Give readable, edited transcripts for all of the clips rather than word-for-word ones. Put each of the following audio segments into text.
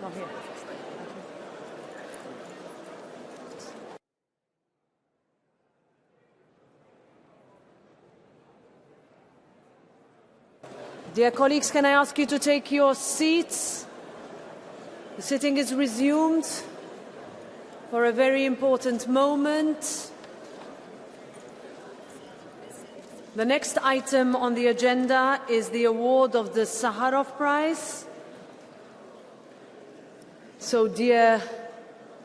Not here. Dear colleagues, can I ask you to take your seats? The sitting is resumed for a very important moment. The next item on the agenda is the award of the Sakharov Prize. So, dear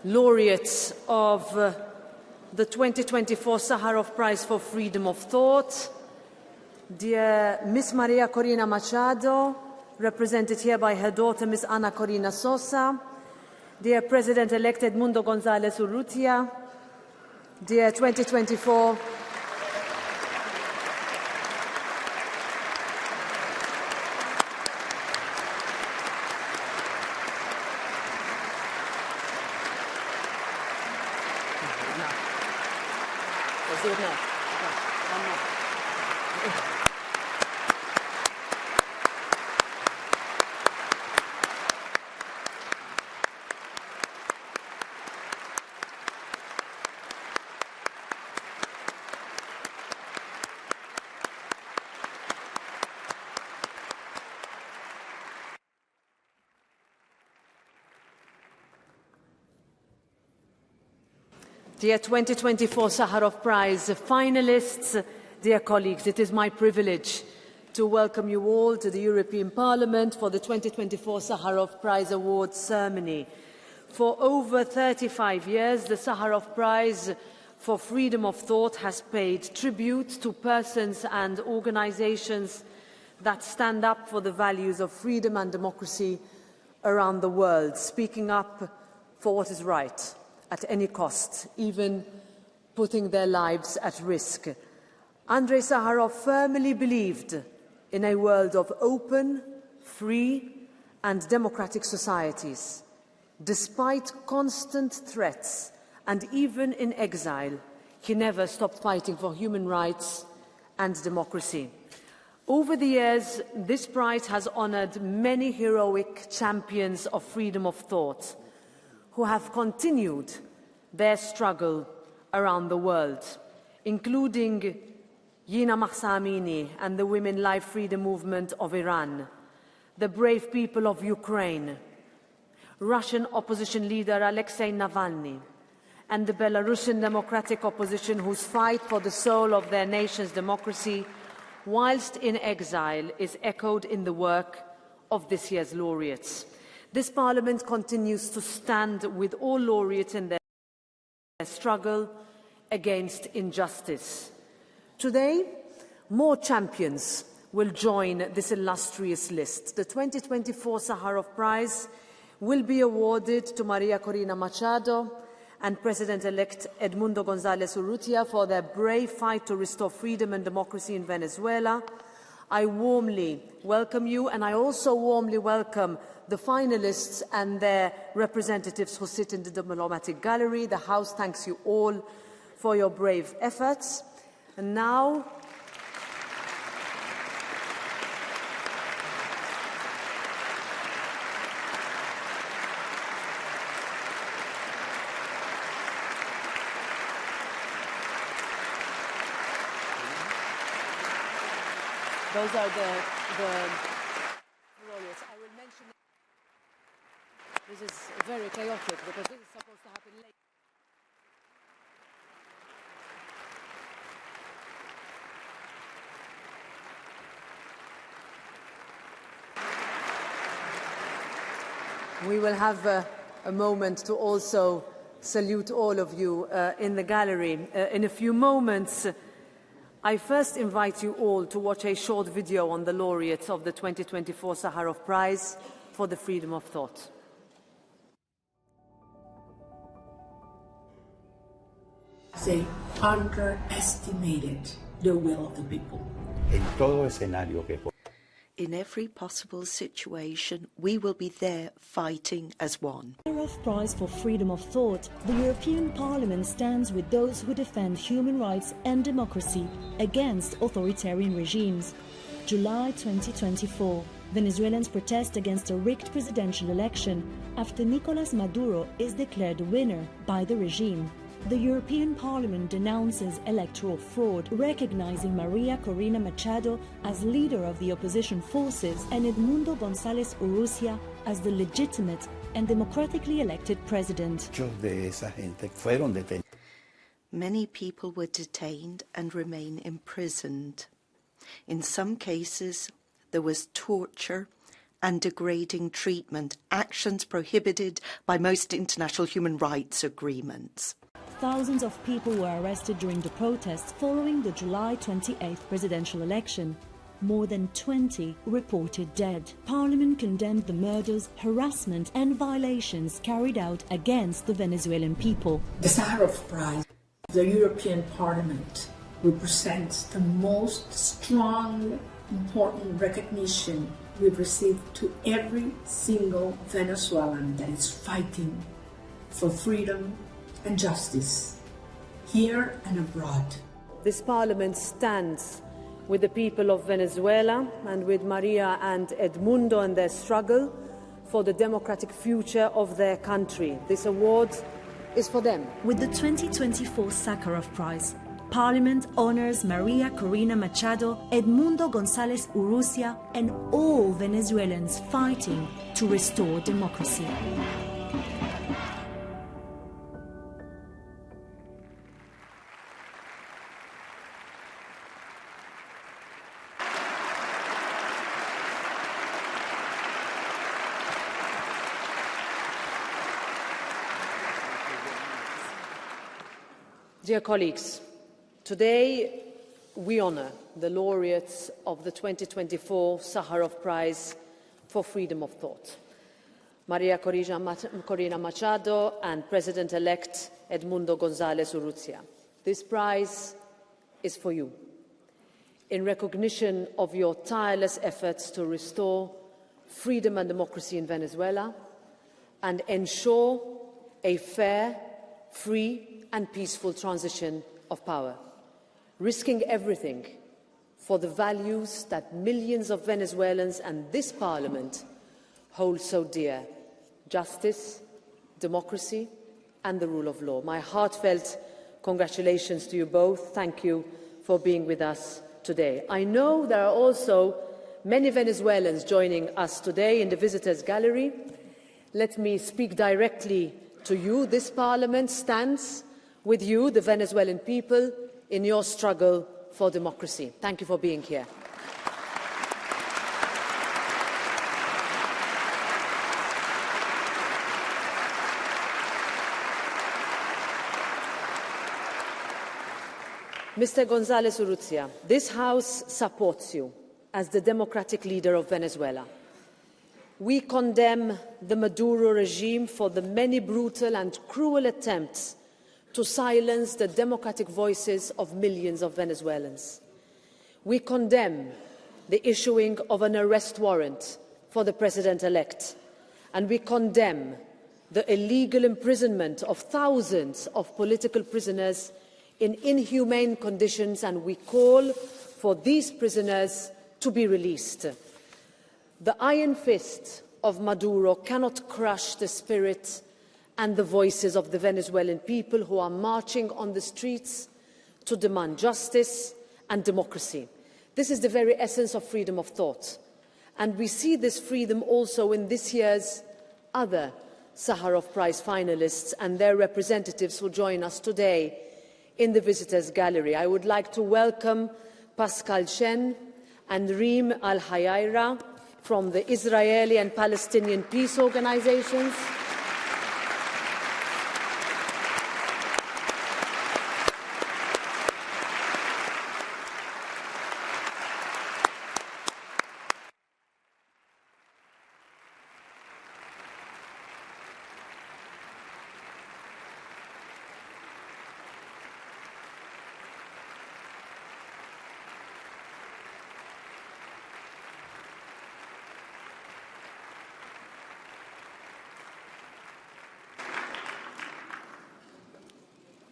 laureates of the 2024 Sakharov Prize for Freedom of Thought, dear Miss Maria Corina Machado, represented here by her daughter Miss Ana Corina Sosa, dear President-elect Edmundo González Urrutia, dear 2024 Dear 2024 Sakharov Prize finalists, dear colleagues, it is my privilege to welcome you all to the European Parliament for the 2024 Sakharov Prize Awards ceremony. For over 35 years, the Sakharov Prize for Freedom of Thought has paid tribute to persons and organizations that stand up for the values of freedom and democracy around the world, speaking up for what is right at any cost, even putting their lives at risk. Andrei Sakharov firmly believed in a world of open, free and democratic societies. Despite constant threats and even in exile, he never stopped fighting for human rights and democracy. Over the years, this prize has honoured many heroic champions of freedom of thought, who have continued their struggle around the world, including Jina Mahsa Amini and the Women Life Freedom Movement of Iran, the brave people of Ukraine, Russian opposition leader Alexei Navalny, and the Belarusian democratic opposition whose fight for the soul of their nation's democracy, whilst in exile, is echoed in the work of this year's laureates. This Parliament continues to stand with all laureates in their struggle against injustice. Today, more champions will join this illustrious list. The 2024 Sakharov Prize will be awarded to Maria Corina Machado and President-elect Edmundo González Urrutia for their brave fight to restore freedom and democracy in Venezuela. I warmly welcome you, and I also warmly welcome the finalists and their representatives who sit in the diplomatic gallery. The House thanks you all for your brave efforts. And now, those are the laureates. I will mention this is very chaotic because this is supposed to happen late. We will have a moment to also salute all of you in the gallery. In a few moments, I first invite you all to watch a short video on the laureates of the 2024 Sakharov Prize for the Freedom of Thought. They underestimated the will of the people. En todo escenario que In every possible situation, we will be there fighting as one. Sakharov Prize for Freedom of Thought, the European Parliament stands with those who defend human rights and democracy against authoritarian regimes. July 2024. Venezuelans protest against a rigged presidential election after Nicolas Maduro is declared winner by the regime. The European Parliament denounces electoral fraud, recognizing María Corina Machado as leader of the opposition forces and Edmundo González Urrutia as the legitimate and democratically elected president. Many people were detained and remain imprisoned. In some cases, there was torture and degrading treatment, actions prohibited by most international human rights agreements. Thousands of people were arrested during the protests following the July 28th presidential election. More than 20 reported dead. Parliament condemned the murders, harassment and violations carried out against the Venezuelan people. The Sakharov Prize, the European Parliament, represents the most strong, important recognition we've received to every single Venezuelan that is fighting for freedom and justice, here and abroad. This Parliament stands with the people of Venezuela and with Maria and Edmundo in their struggle for the democratic future of their country. This award is for them. With the 2024 Sakharov Prize, Parliament honors María Corina Machado, Edmundo González Urrutia, and all Venezuelans fighting to restore democracy. Dear colleagues, today we honour the laureates of the 2024 Sakharov Prize for Freedom of Thought, María Corina Machado and President-elect Edmundo González Urrutia. This prize is for you, in recognition of your tireless efforts to restore freedom and democracy in Venezuela and ensure a fair, free and peaceful transition of power, risking everything for the values that millions of Venezuelans and this Parliament hold so dear: justice, democracy and the rule of law. My heartfelt congratulations to you both. Thank you for being with us today. I know there are also many Venezuelans joining us today in the visitors' gallery. Let me speak directly to you. This Parliament stands with you, the Venezuelan people, in your struggle for democracy. Thank you for being here. Mr. González Urrutia, this House supports you as the democratic leader of Venezuela. We condemn the Maduro regime for the many brutal and cruel attempts to silence the democratic voices of millions of Venezuelans. We condemn the issuing of an arrest warrant for the president-elect, and we condemn the illegal imprisonment of thousands of political prisoners in inhumane conditions, and we call for these prisoners to be released. The iron fist of Maduro cannot crush the spirit and the voices of the Venezuelan people who are marching on the streets to demand justice and democracy. This is the very essence of freedom of thought. And we see this freedom also in this year's other Sakharov Prize finalists and their representatives who join us today in the visitors' gallery. I would like to welcome Pascal Chen and Reem Al-Hayayra from the Israeli and Palestinian peace organizations.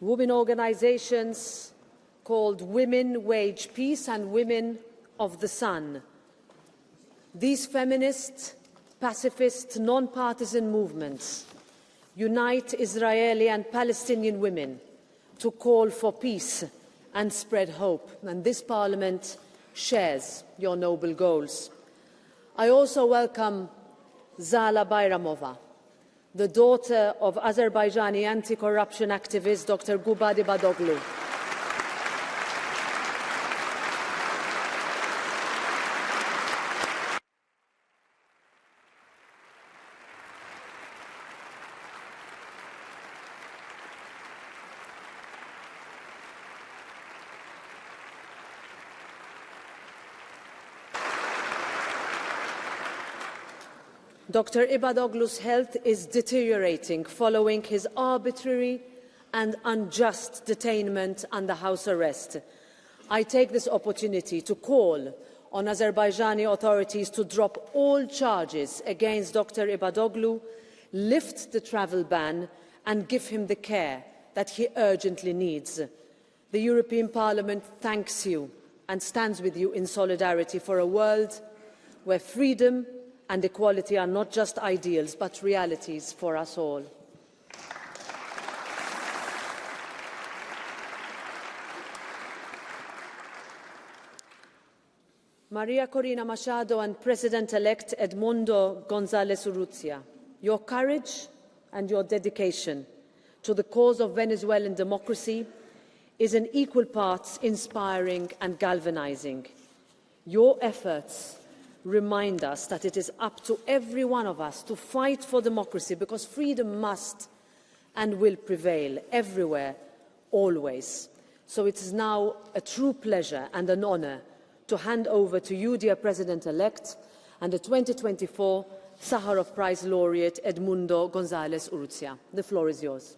Women organizations called Women Wage Peace and Women of the Sun. These feminist, pacifist, non-partisan movements unite Israeli and Palestinian women to call for peace and spread hope, and this Parliament shares your noble goals. I also welcome Zala Bayramova, the daughter of Azerbaijani anti-corruption activist Dr. Gubad Ibadoglu. Dr. Ibadoglu's health is deteriorating following his arbitrary and unjust detainment under house arrest. I take this opportunity to call on Azerbaijani authorities to drop all charges against Dr. Ibadoglu, lift the travel ban and give him the care that he urgently needs. The European Parliament thanks you and stands with you in solidarity for a world where freedom and equality are not just ideals but realities for us all. Maria Corina Machado and President-elect Edmundo González Urrutia, your courage and your dedication to the cause of Venezuelan democracy is in equal parts inspiring and galvanizing. Your efforts remind us that it is up to every one of us to fight for democracy, because freedom must and will prevail everywhere, always. So it is now a true pleasure and an honour to hand over to you, dear President-elect, and the 2024 Sakharov Prize laureate Edmundo González Urrutia. The floor is yours.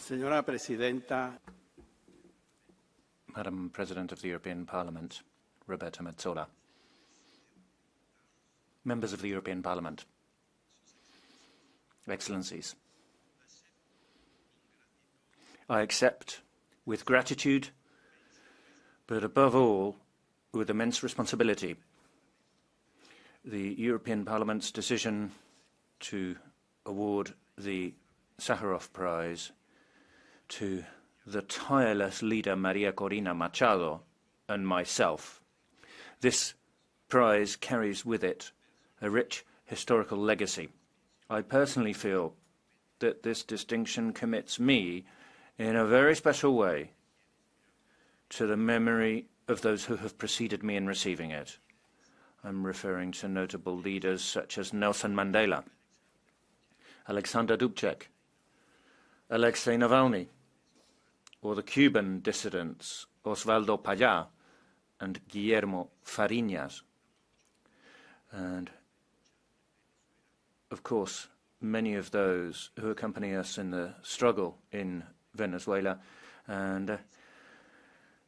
Señora Presidenta, Madam President of the European Parliament, Roberta Metsola, members of the European Parliament, Excellencies, I accept with gratitude, but above all, with immense responsibility, the European Parliament's decision to award the Sakharov Prize to the tireless leader Maria Corina Machado and myself. This prize carries with it a rich historical legacy. I personally feel that this distinction commits me in a very special way to the memory of those who have preceded me in receiving it. I'm referring to notable leaders such as Nelson Mandela, Alexander Dubček, Alexei Navalny, or the Cuban dissidents Osvaldo Payá and Guillermo Fariñas. And, of course, many of those who accompany us in the struggle in Venezuela, and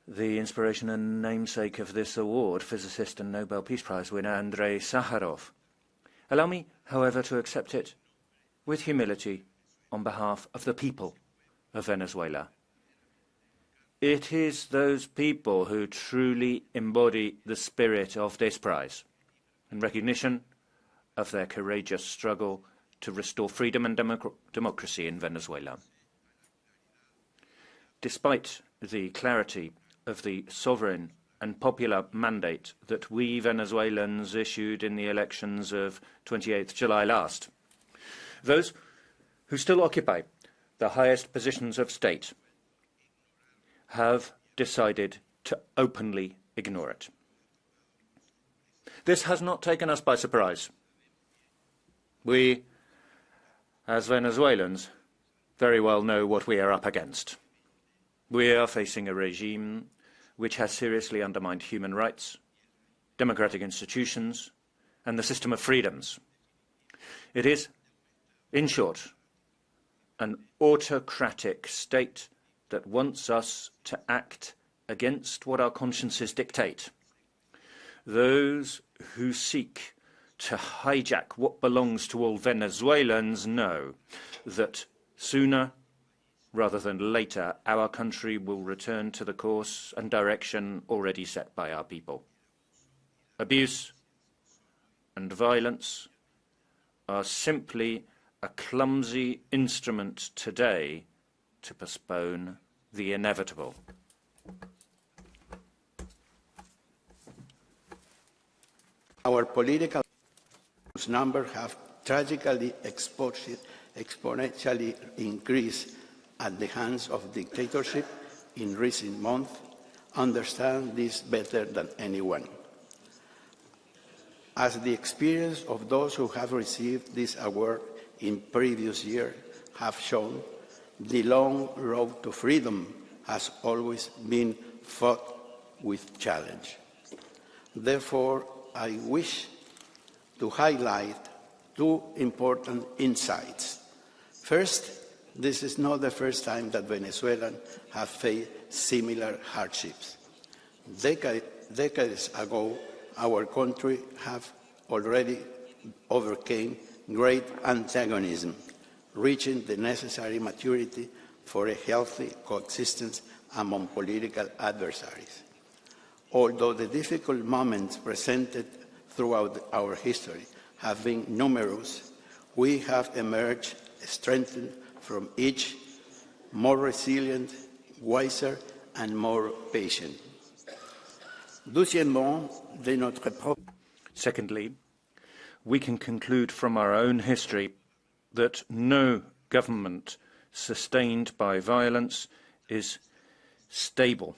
the inspiration and namesake of this award, physicist and Nobel Peace Prize winner Andrei Sakharov. Allow me, however, to accept it with humility on behalf of the people of Venezuela. It is those people who truly embody the spirit of this prize, in recognition of their courageous struggle to restore freedom and democracy in Venezuela. Despite the clarity of the sovereign and popular mandate that we Venezuelans issued in the elections of 28th July last, those who still occupy the highest positions of state have decided to openly ignore it. This has not taken us by surprise. We as Venezuelans, very well know what we are up against. We are facing a regime which has seriously undermined human rights, democratic institutions, and the system of freedoms. It is, in short, an autocratic state that wants us to act against what our consciences dictate. Those who seek to hijack what belongs to all Venezuelans know that sooner rather than later our country will return to the course and direction already set by our people. Abuse and violence are simply a clumsy instrument today to postpone the inevitable. Our political numbers have tragically exponentially increased at the hands of dictatorship in recent months, understand this better than anyone. As the experience of those who have received this award in previous years have shown, the long road to freedom has always been fought with challenge. Therefore, I wish to highlight two important insights. First, this is not the first time that Venezuelans have faced similar hardships. Decades ago, our country have already overcame great antagonism, reaching the necessary maturity for a healthy coexistence among political adversaries. Although the difficult moments presented throughout our history have been numerous, we have emerged strengthened from each, more resilient, wiser, and more patient. Secondly, we can conclude from our own history that no government sustained by violence is stable.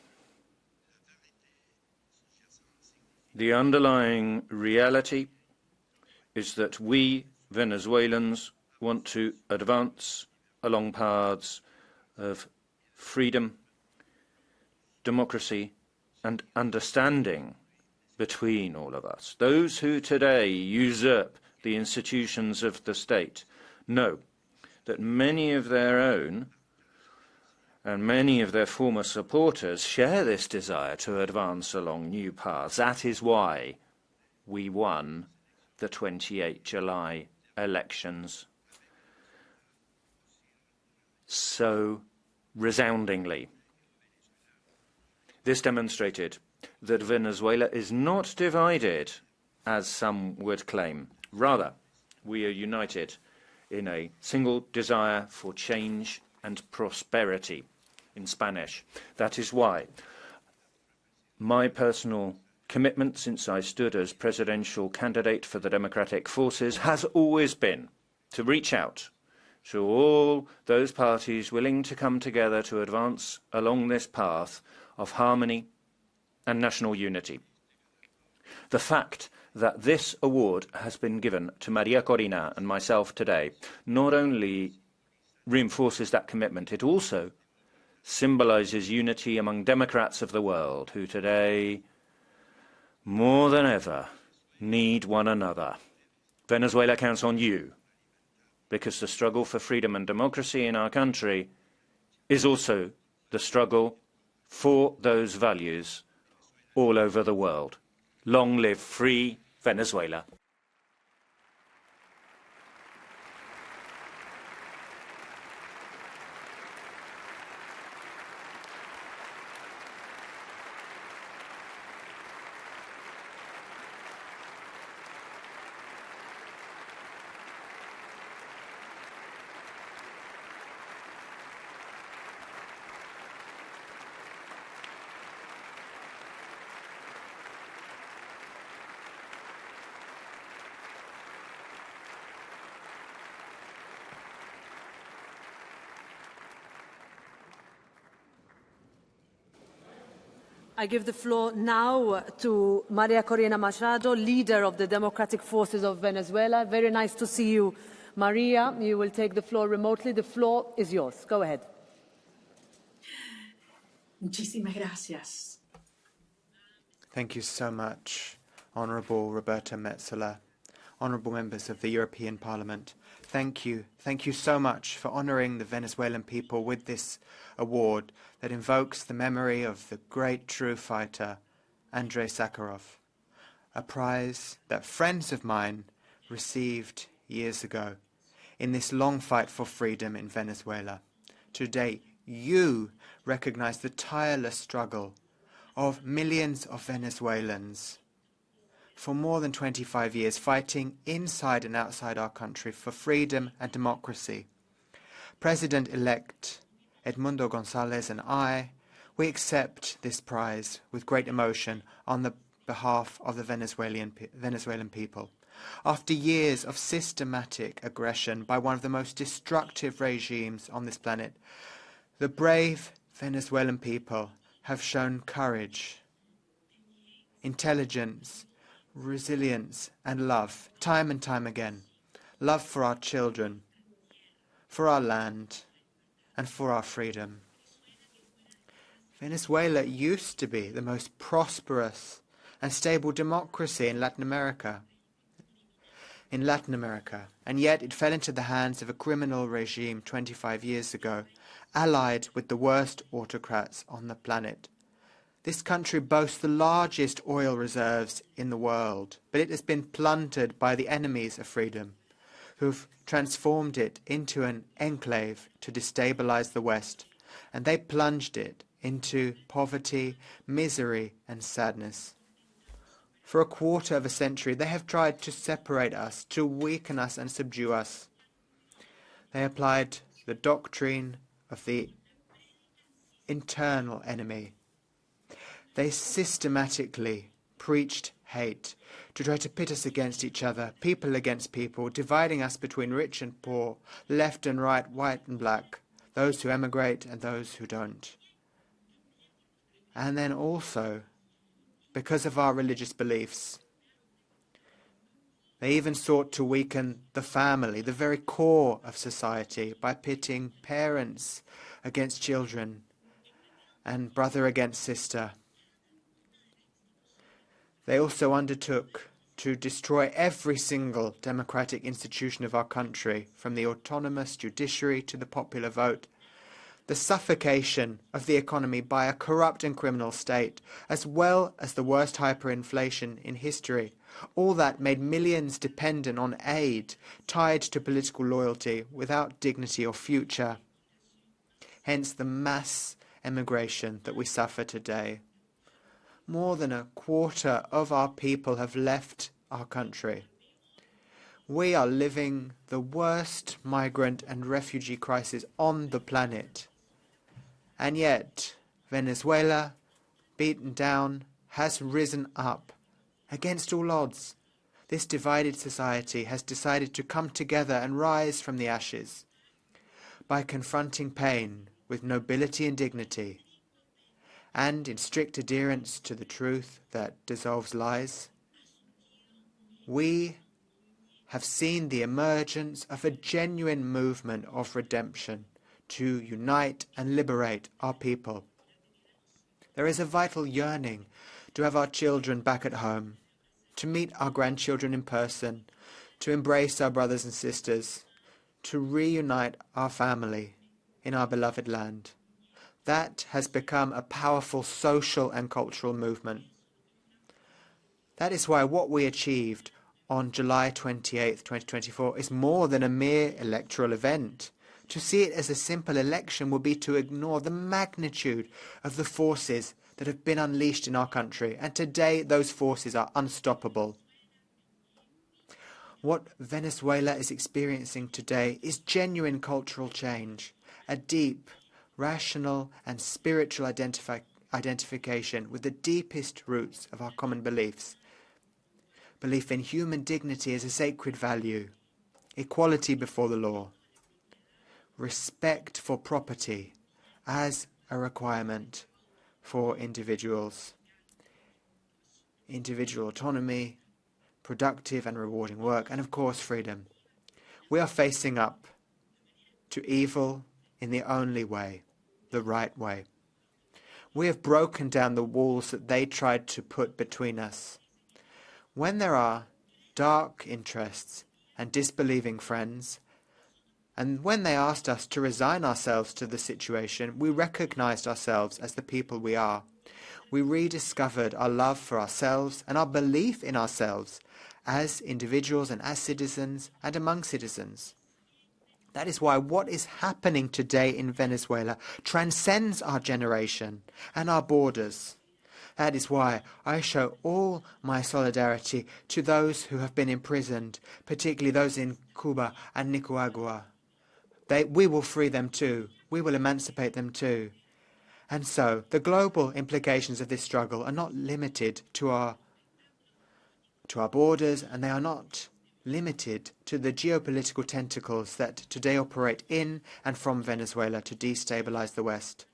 The underlying reality is that we, Venezuelans, want to advance along paths of freedom, democracy, and understanding between all of us. Those who today usurp the institutions of the state know that many of their own and many of their former supporters share this desire to advance along new paths. That is why we won the 28 July elections so resoundingly. This demonstrated that Venezuela is not divided, as some would claim. Rather, we are united in a single desire for change and prosperity. In Spanish. That is why my personal commitment since I stood as presidential candidate for the democratic forces has always been to reach out to all those parties willing to come together to advance along this path of harmony and national unity. The fact that this award has been given to María, Corina and myself today not only reinforces that commitment, it also symbolises unity among democrats of the world who today, more than ever, need one another. Venezuela counts on you, because the struggle for freedom and democracy in our country is also the struggle for those values all over the world. Long live free Venezuela. I give the floor now to María Corina Machado, leader of the Democratic Forces of Venezuela. Very nice to see you, Maria, you will take the floor remotely. The floor is yours. Go ahead. Muchísimas gracias. Thank you so much, Honourable Roberta Metsola, honourable members of the European Parliament. Thank you so much for honouring the Venezuelan people with this award that invokes the memory of the great true fighter, Andrei Sakharov, a prize that friends of mine received years ago in this long fight for freedom in Venezuela. Today, you recognise the tireless struggle of millions of Venezuelans for more than 25 years, fighting inside and outside our country for freedom and democracy. President-elect Edmundo González and we accept this prize with great emotion on the behalf of the Venezuelan people. After years of systematic aggression by one of the most destructive regimes on this planet, the brave Venezuelan people have shown courage, intelligence, resilience and love, time and time again. Love for our children, for our land, and for our freedom. Venezuela used to be the most prosperous and stable democracy in Latin America, and yet it fell into the hands of a criminal regime 25 years ago, allied with the worst autocrats on the planet. This country boasts the largest oil reserves in the world, but it has been plundered by the enemies of freedom, who've transformed it into an enclave to destabilize the West, and they plunged it into poverty, misery, and sadness. For a quarter of a century, they have tried to separate us, to weaken us and subdue us. They applied the doctrine of the internal enemy. They systematically preached hate to try to pit us against each other, people against people, dividing us between rich and poor, left and right, white and black, those who emigrate and those who don't. And then also, because of our religious beliefs, they even sought to weaken the family, the very core of society, by pitting parents against children and brother against sister. They also undertook to destroy every single democratic institution of our country, from the autonomous judiciary to the popular vote, the suffocation of the economy by a corrupt and criminal state, as well as the worst hyperinflation in history. All that made millions dependent on aid, tied to political loyalty, without dignity or future. Hence the mass emigration that we suffer today. More than a quarter of our people have left our country. We are living the worst migrant and refugee crisis on the planet. And yet, Venezuela, beaten down, has risen up. Against all odds, this divided society has decided to come together and rise from the ashes. By confronting pain with nobility and dignity, and in strict adherence to the truth that dissolves lies, we have seen the emergence of a genuine movement of redemption to unite and liberate our people. There is a vital yearning to have our children back at home, to meet our grandchildren in person, to embrace our brothers and sisters, to reunite our family in our beloved land. That has become a powerful social and cultural movement. That is why what we achieved on July 28, 2024 is more than a mere electoral event. To see it as a simple election would be to ignore the magnitude of the forces that have been unleashed in our country, and today those forces are unstoppable. What Venezuela is experiencing today is genuine cultural change, a deep, rational and spiritual identification with the deepest roots of our common beliefs. Belief in human dignity as a sacred value, equality before the law, respect for property as a requirement for individuals, individual autonomy, productive and rewarding work, and of course freedom. We are facing up to evil in the only way, the right way. We have broken down the walls that they tried to put between us. When there are dark interests and disbelieving friends, and when they asked us to resign ourselves to the situation, we recognized ourselves as the people we are. We rediscovered our love for ourselves and our belief in ourselves as individuals and as citizens and among citizens. That is why what is happening today in Venezuela transcends our generation and our borders. That is why I show all my solidarity to those who have been imprisoned, particularly those in Cuba and Nicaragua. We will free them too. We will emancipate them too. And so the global implications of this struggle are not limited to our borders, and they are not limited to the geopolitical tentacles that today operate in and from Venezuela to destabilize the West.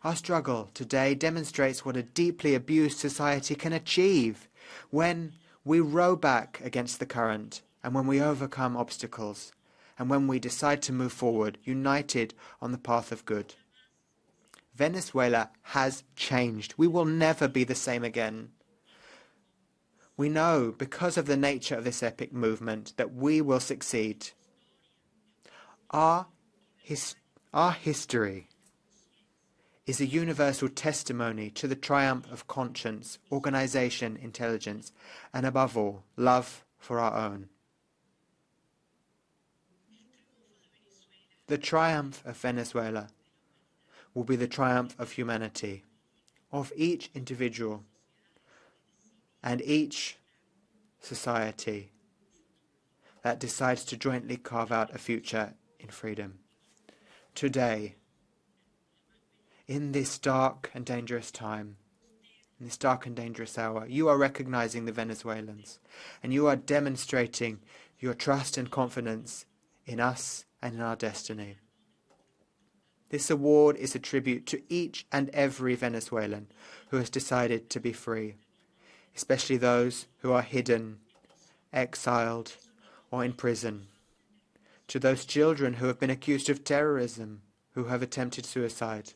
Our struggle today demonstrates what a deeply abused society can achieve when we row back against the current and when we overcome obstacles and when we decide to move forward, united on the path of good. Venezuela has changed. We will never be the same again. We know, because of the nature of this epic movement, that we will succeed. Our history is a universal testimony to the triumph of conscience, organization, intelligence, and above all, love for our own. The triumph of Venezuela will be the triumph of humanity, of each individual and each society that decides to jointly carve out a future in freedom. Today, in this dark and dangerous time, in this dark and dangerous hour, you are recognizing the Venezuelans, and you are demonstrating your trust and confidence in us and in our destiny. This award is a tribute to each and every Venezuelan who has decided to be free, especially those who are hidden, exiled, or in prison, to those children who have been accused of terrorism, who have attempted suicide,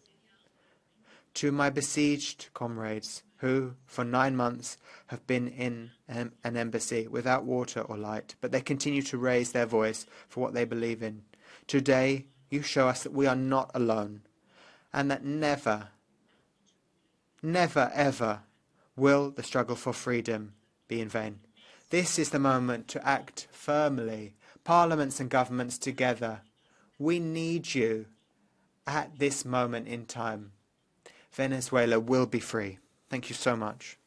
to my besieged comrades who, for 9 months, have been in an embassy without water or light, but they continue to raise their voice for what they believe in. Today, you show us that we are not alone, and that never, never, ever will the struggle for freedom be in vain. This is the moment to act firmly, parliaments and governments together. We need you at this moment in time. Venezuela will be free. Thank you so much.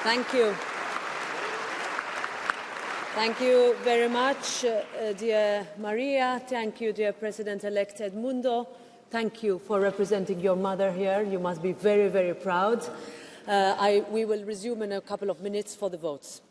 Thank you. Thank you very much, dear Maria. Thank you, dear President-elect Edmundo. Thank you for representing your mother here. You must be very, very proud. We will resume in a couple of minutes for the votes.